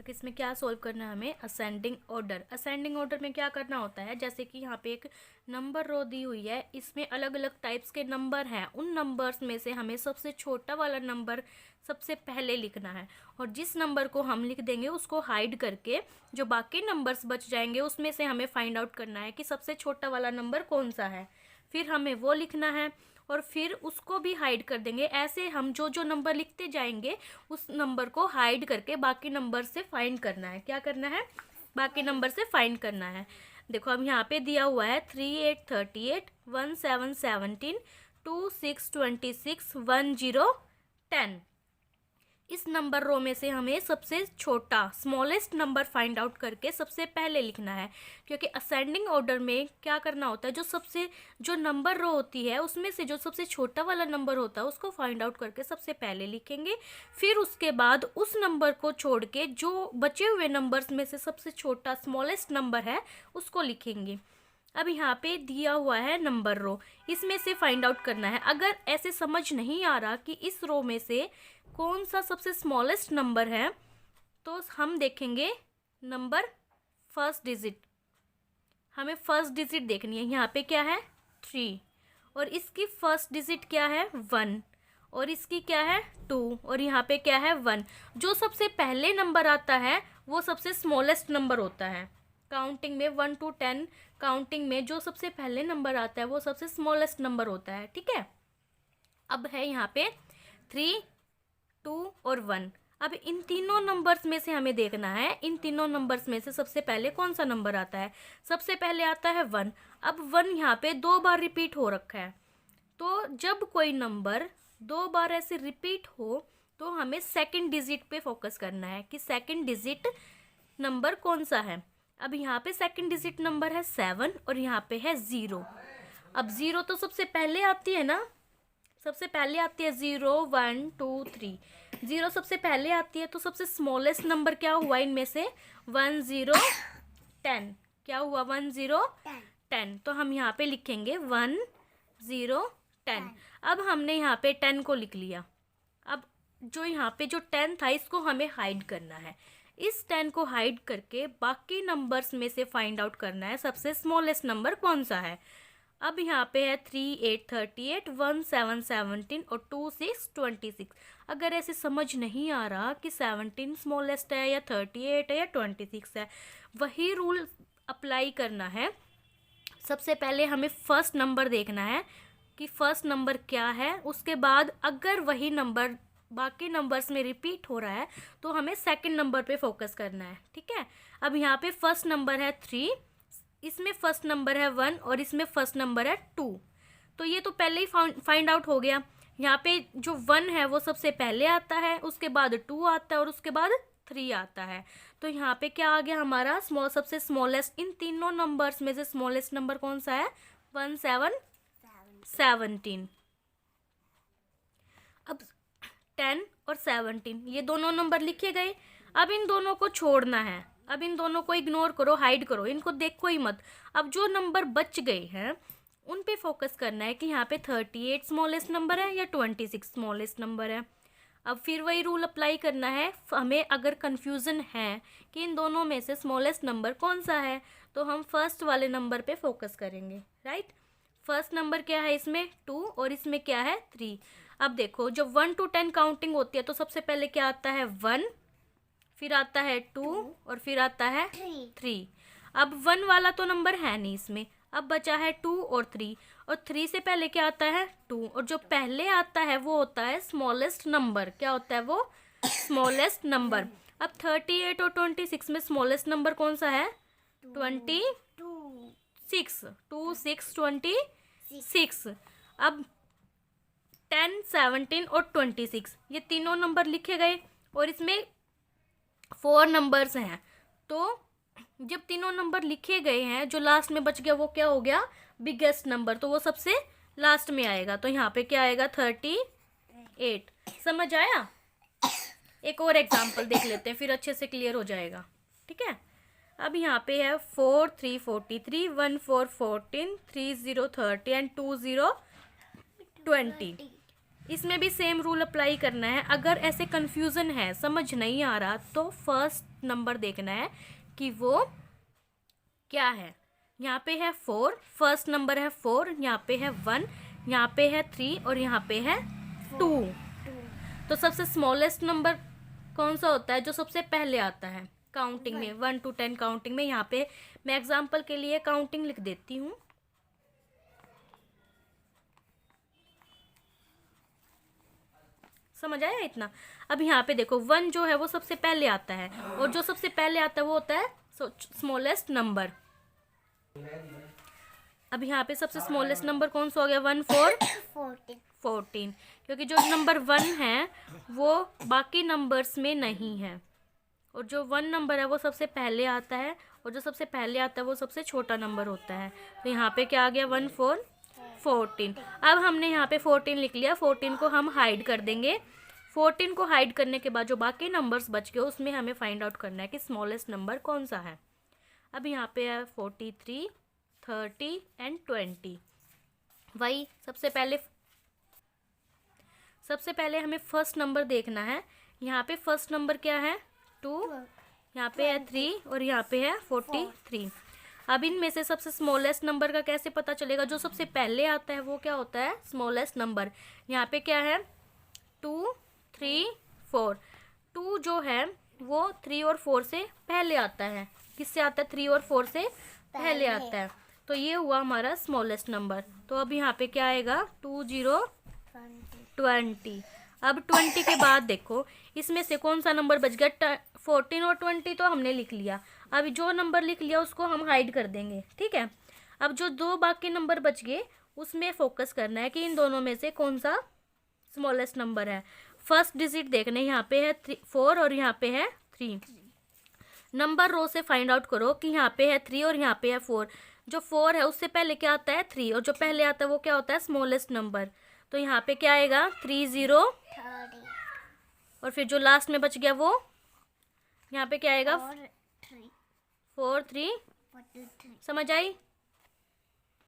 कि इसमें क्या सोल्व करना है हमें, असेंडिंग ऑर्डर। असेंडिंग ऑर्डर में क्या करना होता है, जैसे कि यहाँ पे एक नंबर रो दी हुई है, इसमें अलग अलग टाइप्स के नंबर हैं। उन नंबर्स में से हमें सबसे छोटा वाला नंबर सबसे पहले लिखना है, और जिस नंबर को हम लिख देंगे उसको हाइड करके जो बाकी नंबर्स बच जाएंगे उसमें से हमें फाइंड आउट करना है कि सबसे छोटा वाला नंबर कौन सा है। फिर हमें वो लिखना है और फिर उसको भी हाइड कर देंगे। ऐसे हम जो जो नंबर लिखते जाएंगे उस नंबर को हाइड करके बाकी नंबर से फाइंड करना है। क्या करना है, बाकी नंबर से फाइंड करना है। देखो अब यहाँ पे दिया हुआ है 3838 1717 2626 1010। इस नंबर रो में से हमें सबसे छोटा स्मॉलेस्ट नंबर फाइंड आउट करके सबसे पहले लिखना है, क्योंकि असेंडिंग ऑर्डर में क्या करना होता है, जो नंबर रो होती है उसमें से जो सबसे छोटा वाला नंबर होता है उसको फाइंड आउट करके सबसे पहले लिखेंगे। फिर उसके बाद उस नंबर को छोड़ के जो बचे हुए नंबर्स में से सबसे छोटा स्मॉलेस्ट नंबर है उसको लिखेंगे। अब यहाँ पे दिया हुआ है नंबर रो, इसमें से फाइंड आउट करना है। अगर ऐसे समझ नहीं आ रहा कि इस रो में से कौन सा सबसे स्मॉलेस्ट नंबर है, तो हम देखेंगे नंबर फर्स्ट डिजिट। हमें फर्स्ट डिजिट देखनी है। यहाँ पे क्या है 3, और इसकी फर्स्ट डिजिट क्या है 1, और इसकी क्या है 2, और यहाँ पे क्या है 1। जो सबसे पहले नंबर आता है वो सबसे स्मॉलेस्ट नंबर होता है। काउंटिंग में 1 to 10 काउंटिंग में जो सबसे पहले नंबर आता है वो सबसे स्मॉलेस्ट नंबर होता है। ठीक है, अब है यहाँ पे 3, 2 और 1। अब इन तीनों नंबर्स में से हमें देखना है, इन तीनों नंबर्स में से सबसे पहले कौन सा नंबर आता है। सबसे पहले आता है 1। अब 1 यहाँ पे 2 बार रिपीट हो रखा है, तो जब कोई नंबर 2 बार ऐसे रिपीट हो तो हमें सेकंड डिजिट पे फोकस करना है कि सेकंड डिजिट नंबर कौन सा है। अब यहाँ पे सेकंड डिजिट नंबर है 7 और यहाँ पे है 0। अब 0 तो सबसे पहले आती है ना, सबसे पहले आती है 0 1 2 3। 0 सबसे पहले आती है, तो सबसे स्मॉलेस्ट नंबर क्या हुआ इनमें से 1 0 10। क्या हुआ 1 0 10। तो हम यहाँ पे लिखेंगे 1 0 10। अब हमने यहाँ पे 10 को लिख लिया। अब जो यहाँ पे जो 10 था इसको हमें हाइड करना है। इस 10 को हाइड करके बाकी नंबर्स में से फाइंड आउट करना है सबसे स्मॉलेस्ट नंबर कौन सा है। अब यहाँ पे है 3 8 38 1 7 17 और 2 6 26। अगर ऐसे समझ नहीं आ रहा कि 17 स्मॉलेस्ट है या 38 है या 26 है, वही रूल अप्लाई करना है। सबसे पहले हमें फर्स्ट नंबर देखना है कि फर्स्ट नंबर क्या है, उसके बाद अगर वही नंबर बाकी नंबर्स में रिपीट हो रहा है तो हमें सेकंड नंबर पे फोकस करना है। ठीक है, अब यहाँ पे फर्स्ट नंबर है 3, इसमें फर्स्ट नंबर है 1 और इसमें फर्स्ट नंबर है 2। तो ये तो पहले ही फाइंड आउट हो गया। यहाँ पे जो 1 है वो सबसे पहले आता है, उसके बाद 2 आता है और उसके बाद 3 आता है। तो यहाँ पे क्या आ गया हमारा सबसे स्मॉलेस्ट। इन तीनों नंबर्स में से स्मॉलेस्ट नंबर कौन सा है 1 7 17। अब 10 और 17 ये दोनों नंबर लिखे गए। अब इन दोनों को छोड़ना है, अब इन दोनों को इग्नोर करो, हाइड करो, इनको देखो ही मत। अब जो नंबर बच गए हैं उन पे फोकस करना है कि यहाँ पे 38 स्मॉलेस्ट नंबर है या 26 स्मॉलेस्ट नंबर है। अब फिर वही रूल अप्लाई करना है। हमें अगर कन्फ्यूज़न है कि इन दोनों में से स्मॉलेस्ट नंबर कौन सा है तो हम फर्स्ट वाले नंबर पे फोकस करेंगे। राइट, फर्स्ट नंबर क्या है इसमें 2 और इसमें क्या है 3। अब देखो जब 1 to 10 काउंटिंग होती है तो सबसे पहले क्या आता है 1, फिर आता है 2 और फिर आता है 3। अब 1 वाला तो नंबर है नहीं इसमें, अब बचा है 2 और 3, और 3 से पहले क्या आता है 2, और जो पहले आता है वो होता है स्मॉलेस्ट नंबर। क्या होता है वो स्मॉलेस्ट नंबर। अब 38 और 26 में स्मॉलेस्ट नंबर कौन सा है 26। 2 6 26। अब 10 17 और 26 ये तीनों नंबर लिखे गए और इसमें 4 नंबर्स हैं। तो जब तीनों नंबर लिखे गए हैं, जो लास्ट में बच गया वो क्या हो गया बिगेस्ट नंबर, तो वो सबसे लास्ट में आएगा। तो यहाँ पे क्या आएगा 38। समझ आया? एक और एग्जांपल देख लेते हैं फिर अच्छे से क्लियर हो जाएगा। ठीक है, अब यहाँ पे है 4 3 43 1 4 14 3 0 30 एंड 2 0 20। इसमें भी सेम रूल अप्लाई करना है। अगर ऐसे कंफ्यूजन है, समझ नहीं आ रहा, तो फर्स्ट नंबर देखना है कि वो क्या है। यहाँ पे है 4, फर्स्ट नंबर है 4, यहाँ पे है 1, यहाँ पे है 3 और यहाँ पे है 2। तो सबसे स्मॉलेस्ट नंबर कौन सा होता है? जो सबसे पहले आता है काउंटिंग में, 1 to 10 काउंटिंग में। यहाँ पे मैं एग्जांपल के लिए काउंटिंग लिख देती हूँ। समझ आया इतना? अब यहाँ पे देखो 1 जो है वो सबसे पहले आता है, और जो सबसे पहले आता है वो होता है स्मॉलेस्ट नंबर। अब यहाँ पे सबसे स्मॉलेस्ट नंबर कौन सा हो गया? 1 4 14, क्योंकि जो नंबर 1 है वो बाकी नंबर्स में नहीं है, और जो 1 नंबर है वो सबसे पहले आता है, और जो सबसे पहले आता है वो सबसे छोटा नंबर होता है। तो यहाँ पे क्या आ गया? 1 4 14। अब हमने यहाँ पे 14 लिख लिया, 14 को हम हाइड कर देंगे। 14 को हाइड करने के बाद जो बाकी नंबर्स बच गए उसमें हमें फाइंड आउट करना है कि स्मॉलेस्ट नंबर कौन सा है। अब यहाँ पे है 43, 30 एंड 20। वही सबसे पहले हमें फर्स्ट नंबर देखना है। यहाँ पे फर्स्ट नंबर क्या है? 2, यहाँ पे है 3 और यहाँ पे है 43। अब इनमें से सबसे स्मॉलेस्ट नंबर का कैसे पता चलेगा? जो सबसे पहले आता है वो क्या होता है? Smallest number. यहाँ पे क्या है? 2 3 4। 2 जो है वो 3 और 4 से पहले आता है। किससे आता है? 3 और 4 से पहले आता है। तो ये हुआ हमारा स्मॉलेस्ट नंबर। तो अब यहाँ पे क्या आएगा? 2 0 20। अब 20 के बाद देखो इसमें से कौन सा नंबर बच गया? 14 और 20 तो हमने लिख लिया। अब जो नंबर लिख लिया उसको हम हाइड कर देंगे, ठीक है। अब जो 2 बाकी नंबर बच गए उसमें फोकस करना है कि इन दोनों में से कौन सा स्मॉलेस्ट नंबर है। फर्स्ट डिजिट देखने, यहाँ पे है 4 और यहाँ पे है 3। नंबर रो से फाइंड आउट करो कि यहाँ पे है 3 और यहाँ पे है 4। जो 4 है उससे पहले क्या आता है? 3, और जो पहले आता है वो क्या होता है? Smallest number. तो यहाँ पे क्या आएगा? 3 0 और फिर जो लास्ट में बच गया वो यहाँ पे क्या आएगा? 4 3। समझ आई?